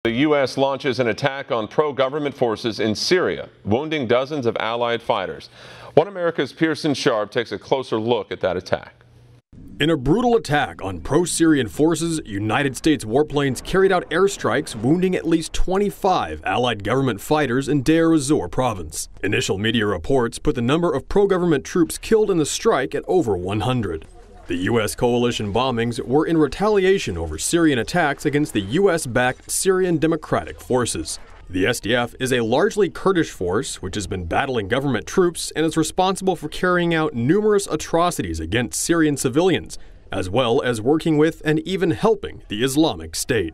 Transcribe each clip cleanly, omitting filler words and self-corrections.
The U.S. launches an attack on pro-government forces in Syria, wounding dozens of allied fighters. One America's Pearson takes a closer look at that attack. In a brutal attack on pro-Syrian forces, United States warplanes carried out airstrikes, wounding at least 25 allied government fighters in Deir ez-Zor province. Initial media reports put the number of pro-government troops killed in the strike at over 100. The U.S. coalition bombings were in retaliation over Syrian attacks against the U.S.-backed Syrian Democratic Forces. The SDF is a largely Kurdish force which has been battling government troops and is responsible for carrying out numerous atrocities against Syrian civilians, as well as working with and even helping the Islamic State.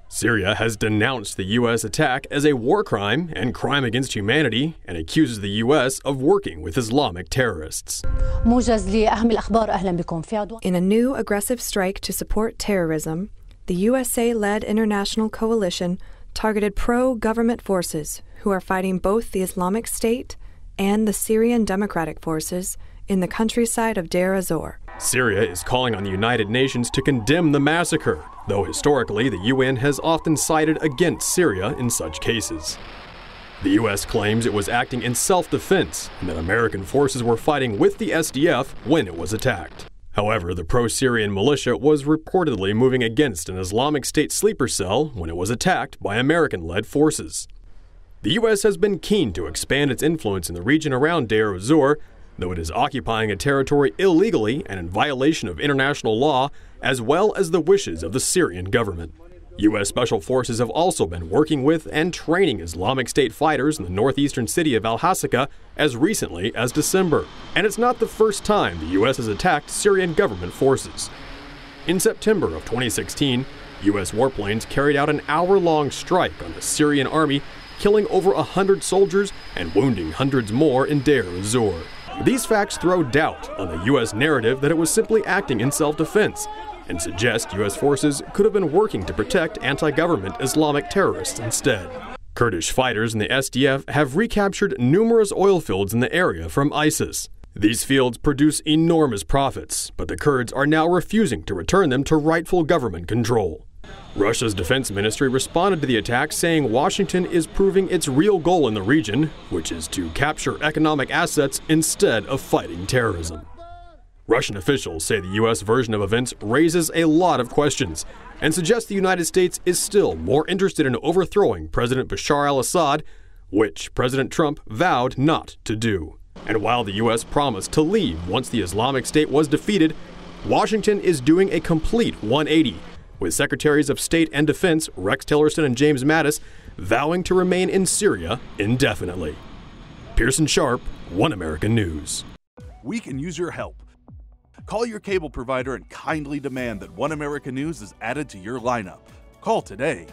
Syria has denounced the U.S. attack as a war crime and crime against humanity and accuses the U.S. of working with Islamic terrorists. In a new aggressive strike to support terrorism, the USA-led international coalition targeted pro-government forces who are fighting both the Islamic State and the Syrian Democratic Forces in the countryside of Deir ez-Zor. Syria is calling on the United Nations to condemn the massacre, though historically the UN has often sided against Syria in such cases. The U.S. claims it was acting in self-defense and that American forces were fighting with the SDF when it was attacked. However, the pro-Syrian militia was reportedly moving against an Islamic State sleeper cell when it was attacked by American-led forces. The U.S. has been keen to expand its influence in the region around Deir ez-Zor, though it is occupying a territory illegally and in violation of international law, as well as the wishes of the Syrian government. U.S. Special Forces have also been working with and training Islamic State fighters in the northeastern city of Al-Hasaka as recently as December. And it's not the first time the U.S. has attacked Syrian government forces. In September of 2016, U.S. warplanes carried out an hour-long strike on the Syrian army, killing over 100 soldiers and wounding hundreds more in Deir ez-Zor. These facts throw doubt on the U.S. narrative that it was simply acting in self-defense and suggest U.S. forces could have been working to protect anti-government Islamic terrorists instead. Kurdish fighters in the SDF have recaptured numerous oil fields in the area from ISIS. These fields produce enormous profits, but the Kurds are now refusing to return them to rightful government control. Russia's defense ministry responded to the attack, saying Washington is proving its real goal in the region, which is to capture economic assets instead of fighting terrorism. Russian officials say the U.S. version of events raises a lot of questions and suggests the United States is still more interested in overthrowing President Bashar al-Assad, which President Trump vowed not to do. And while the U.S. promised to leave once the Islamic State was defeated, Washington is doing a complete 180, with Secretaries of State and Defense Rex Tillerson and James Mattis vowing to remain in Syria indefinitely. Pearson Sharp, One American News. We can use your help. Call your cable provider and kindly demand that One American News is added to your lineup. Call today.